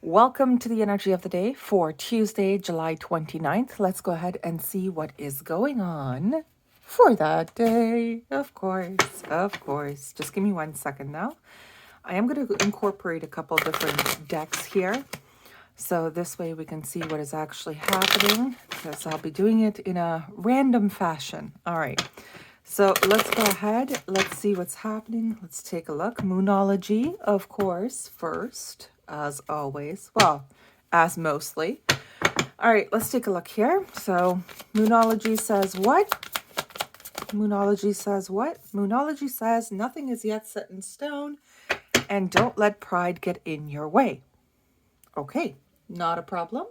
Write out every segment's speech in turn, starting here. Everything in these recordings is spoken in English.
Welcome to the energy of the day for Tuesday, July 29th. Let's go ahead and see what is going on for that day. Of course, of course. Just give me 1 second now. I am going to incorporate a couple different decks here. So this way we can see what is actually happening, because I'll be doing it in a random fashion. All right. So let's go ahead. Let's see what's happening. Let's take a look. Moonology, of course, first, as always. Well, as mostly. All right, let's take a look here. So Moonology says what? Moonology says what? Moonology says nothing is yet set in stone, and don't let pride get in your way. Okay, not a problem.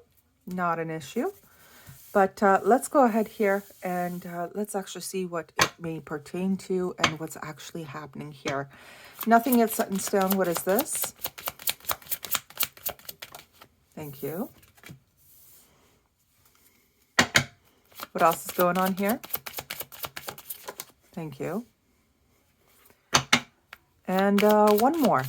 Not an issue. But let's go ahead here and let's actually see what it may pertain to and what's actually happening here. Nothing yet set in stone. What is this? Thank you. What else is going on here? Thank you. And one more.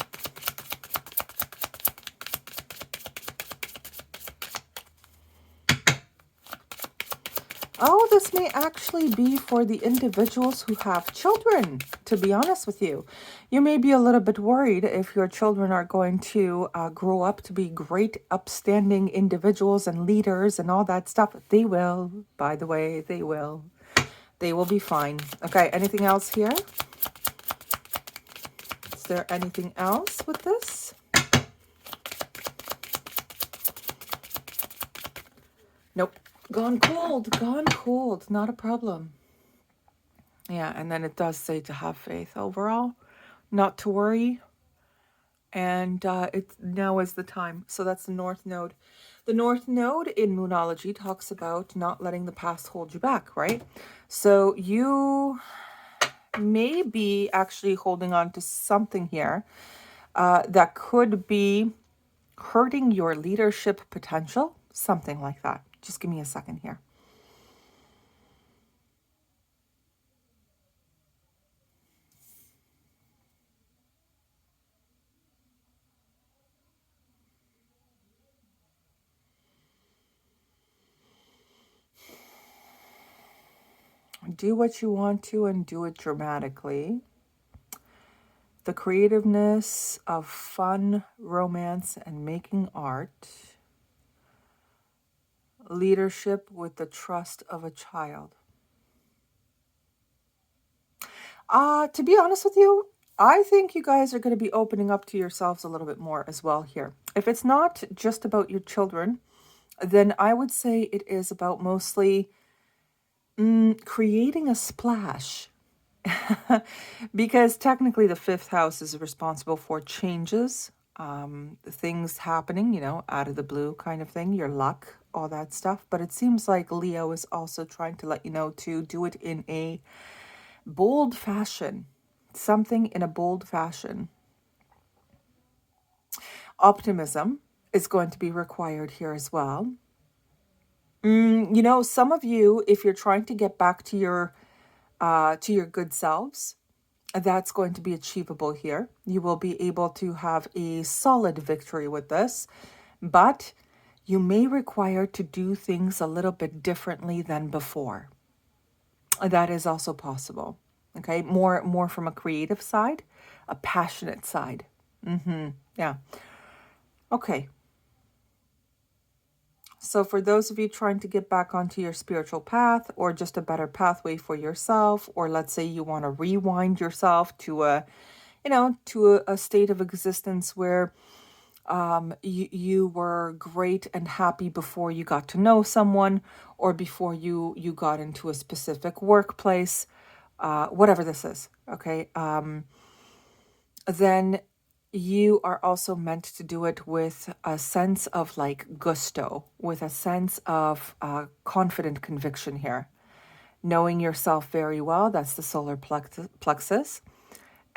Oh, this may actually be for the individuals who have children, to be honest with you. You may be a little bit worried if your children are going to grow up to be great, upstanding individuals and leaders and all that stuff. They will, by the way, they will. They will be fine. Okay, anything else here? Is there anything else with this? Nope. Gone cold, not a problem. Yeah, and then it does say to have faith overall, not to worry, and now is the time. So that's the North Node. The North Node in Moonology talks about not letting the past hold you back, right? So you may be actually holding on to something here that could be hurting your leadership potential, something like that. Just give me a second here. Do what you want to and do it dramatically. The creativeness of fun, romance, and making art. Leadership with the trust of a child. To be honest with you, I think you guys are going to be opening up to yourselves a little bit more as well here. If it's not just about your children, then I would say it is about mostly creating a splash. Because technically the fifth house is responsible for changes, things happening, you know, out of the blue kind of thing, your luck, all that stuff. But it seems like Leo is also trying to let you know to do it in a bold fashion, something in a bold fashion. Optimism is going to be required here as well. You know, some of you, if you're trying to get back to your good selves, that's going to be achievable here. You will be able to have a solid victory with this, but you may require to do things a little bit differently than before. That is also possible. Okay, more from a creative side, a passionate side. Yeah. Okay. So for those of you trying to get back onto your spiritual path, or just a better pathway for yourself, or let's say you want to rewind yourself to a state of existence where you were great and happy before you got to know someone, or before you got into a specific workplace, whatever this is, okay, then you are also meant to do it with a sense of like gusto, with a sense of confident conviction here. Knowing yourself very well, that's the solar plexus,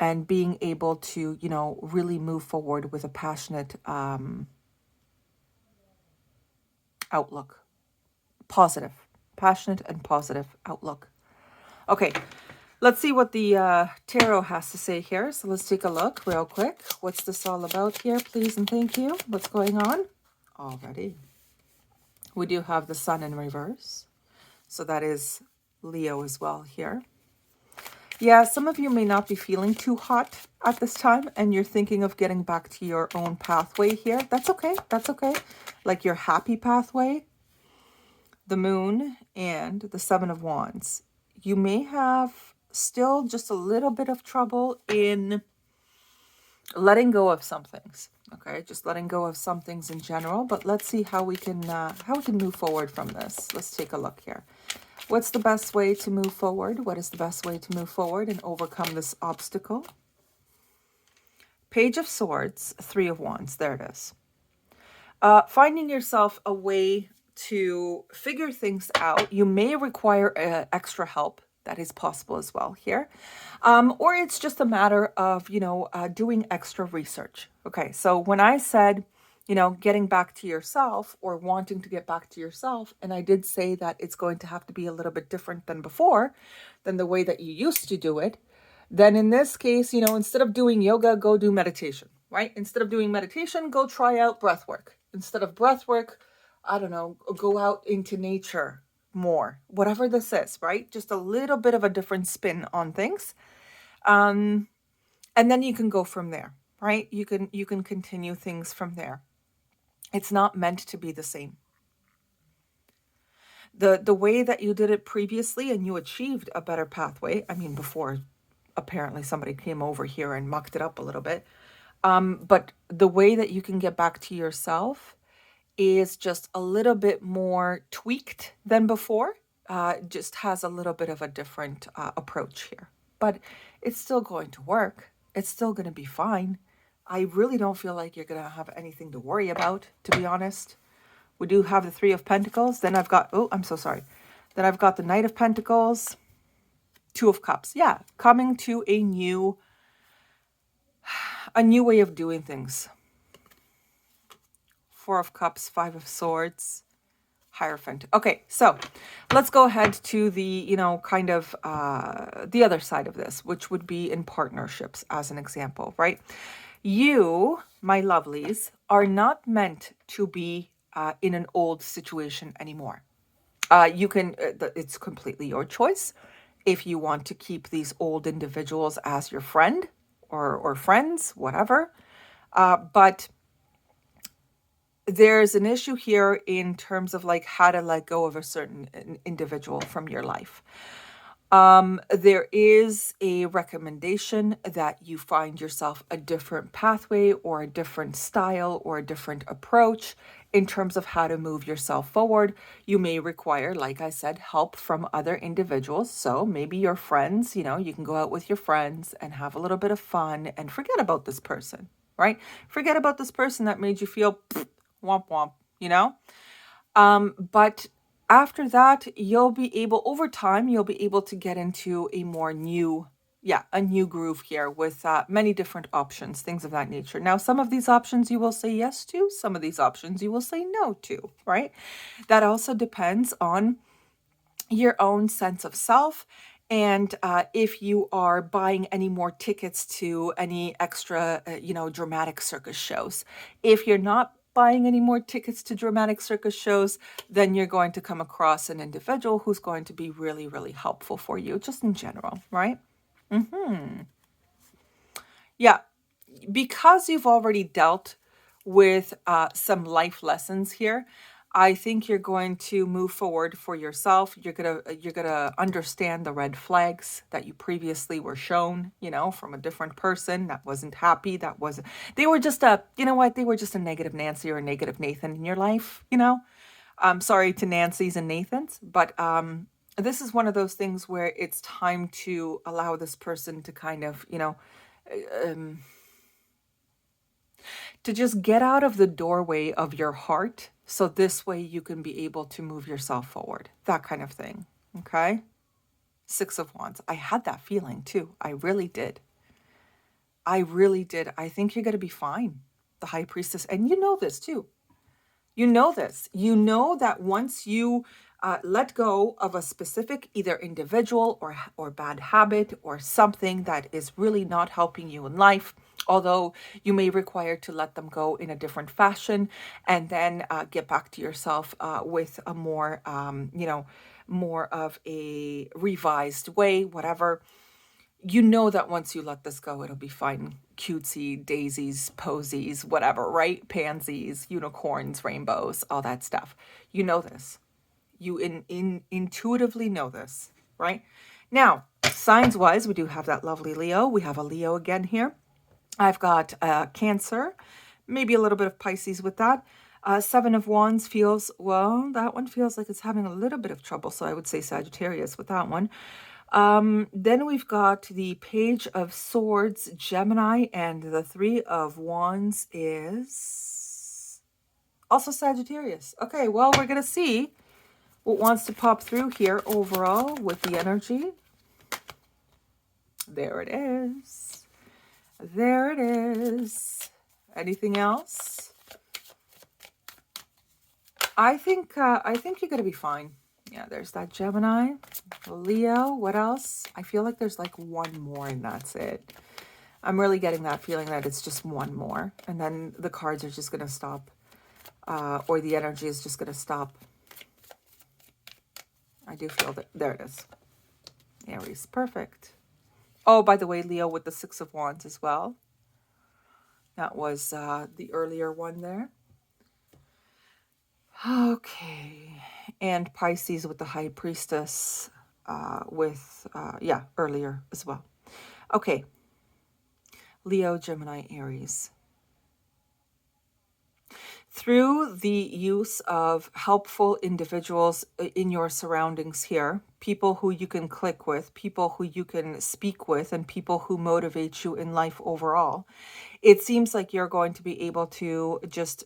and being able to, you know, really move forward with a passionate outlook. Positive, passionate and positive outlook. Okay. Let's see what the tarot has to say here. So let's take a look real quick. What's this all about here, please and thank you? What's going on? already. We do have the sun in reverse. So that is Leo as well here. Yeah, some of you may not be feeling too hot at this time and you're thinking of getting back to your own pathway here. That's okay. That's okay. Like your happy pathway. The moon and the Seven of Wands. You may have still just a little bit of trouble in letting go of some things. Okay, just letting go of some things in general. But let's see how we can move forward from this. Let's take a look here. What's the best way to move forward? What is the best way to move forward and overcome this obstacle? Page of Swords, Three of Wands. There it is. Finding yourself a way to figure things out. You may require extra help. That is possible as well here. Or it's just a matter of, doing extra research. Okay, so when I said, getting back to yourself or wanting to get back to yourself, and I did say that it's going to have to be a little bit different than before, than the way that you used to do it, then in this case, instead of doing yoga, go do meditation, right? Instead of doing meditation, go try out breath work. Instead of breath work, I don't know, go out into nature more, whatever this is, right? Just a little bit of a different spin on things. And then you can go from there, right? You can continue things from there. It's not meant to be the same. The way that you did it previously and you achieved a better pathway, I mean, before apparently somebody came over here and mucked it up a little bit. But the way that you can get back to yourself is just a little bit more tweaked than before. Just has a little bit of a different approach here. But it's still going to work. It's still going to be fine. I really don't feel like you're going to have anything to worry about, to be honest. We do have the Three of Pentacles. Then I've got, I'm so sorry. Then I've got the Knight of Pentacles, Two of Cups. Yeah, coming to a new way of doing things. Four of Cups, Five of Swords, Hierophant. Okay, so let's go ahead to the, the other side of this, which would be in partnerships as an example, right? You, my lovelies, are not meant to be in an old situation anymore. You can, it's completely your choice if you want to keep these old individuals as your friend or friends, whatever. But there's an issue here in terms of like how to let go of a certain individual from your life. There is a recommendation that you find yourself a different pathway or a different style or a different approach in terms of how to move yourself forward. You may require, like I said, help from other individuals. So maybe your friends, you can go out with your friends and have a little bit of fun and forget about this person, right? Forget about this person that made you feel womp womp, but after that, over time, you'll be able to get into a new groove here with many different options, things of that nature. Now, some of these options you will say yes to, some of these options you will say no to, right? That also depends on your own sense of self. And if you are buying any more tickets to any extra, dramatic circus shows. If you're not buying any more tickets to dramatic circus shows, then you're going to come across an individual who's going to be really, really helpful for you, just in general, right? Yeah, because you've already dealt with some life lessons here, I think you're going to move forward for yourself. You're gonna understand the red flags that you previously were shown, from a different person that wasn't happy. They were just they were just a negative Nancy or a negative Nathan in your life, I'm sorry to Nancy's and Nathans, but this is one of those things where it's time to allow this person to kind of, to just get out of the doorway of your heart. So this way you can be able to move yourself forward, that kind of thing. Okay. Six of Wands. I had that feeling too. I really did. I think you're going to be fine. The High Priestess. And you know this too. You know this. You know that once you let go of a specific either individual or bad habit or something that is really not helping you in life, Although you may require to let them go in a different fashion and then get back to yourself with a more, more of a revised way, whatever. You know that once you let this go, it'll be fine. Cutesy, daisies, posies, whatever, right? Pansies, unicorns, rainbows, all that stuff. You know this. You intuitively know this, right? Now, signs wise, we do have that lovely Leo. We have a Leo again here. I've got Cancer, maybe a little bit of Pisces with that. Seven of Wands feels, well, that one feels like it's having a little bit of trouble. So I would say Sagittarius with that one. Then we've got the Page of Swords, Gemini, and the Three of Wands is also Sagittarius. Okay, well, we're going to see what wants to pop through here overall with the energy. There it is. There it is. Anything else? I think you're going to be fine. Yeah, there's that Gemini, Leo. What else? I feel like there's like one more and that's it. I'm really getting that feeling that it's just one more. And then the cards are just going to stop. Or the energy is just going to stop. I do feel that. There it is. Aries. Perfect. Oh, by the way, Leo with the Six of Wands as well. That was the earlier one there. Okay. And Pisces with the High Priestess earlier as well. Okay. Leo, Gemini, Aries. Through the use of helpful individuals in your surroundings here, people who you can click with, people who you can speak with, and people who motivate you in life overall, it seems like you're going to be able to just,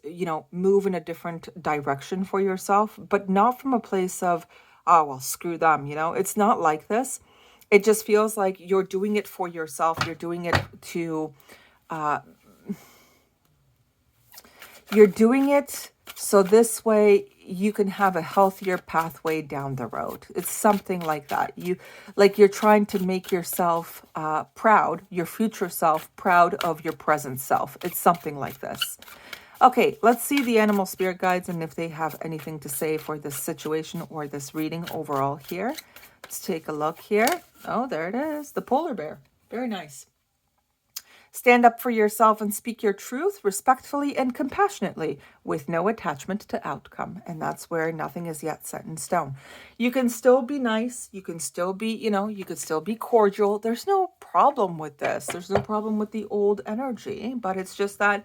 move in a different direction for yourself, but not from a place of, oh, well, screw them, It's not like this. It just feels like you're doing it for yourself. You're doing it to... You're doing it so this way you can have a healthier pathway down the road. It's something like that. You're trying to make yourself proud, your future self, proud of your present self. It's something like this. Okay, let's see the animal spirit guides and if they have anything to say for this situation or this reading overall here. Let's take a look here. Oh, there it is. The polar bear. Very nice. Stand up for yourself and speak your truth respectfully and compassionately with no attachment to outcome. And that's where nothing is yet set in stone. You can still be nice. You can still be, you could still be cordial. There's no problem with this. There's no problem with the old energy, but it's just that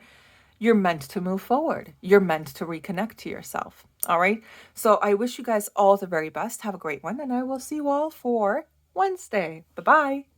you're meant to move forward. You're meant to reconnect to yourself. All right. So I wish you guys all the very best. Have a great one. And I will see you all for Wednesday. Bye-bye.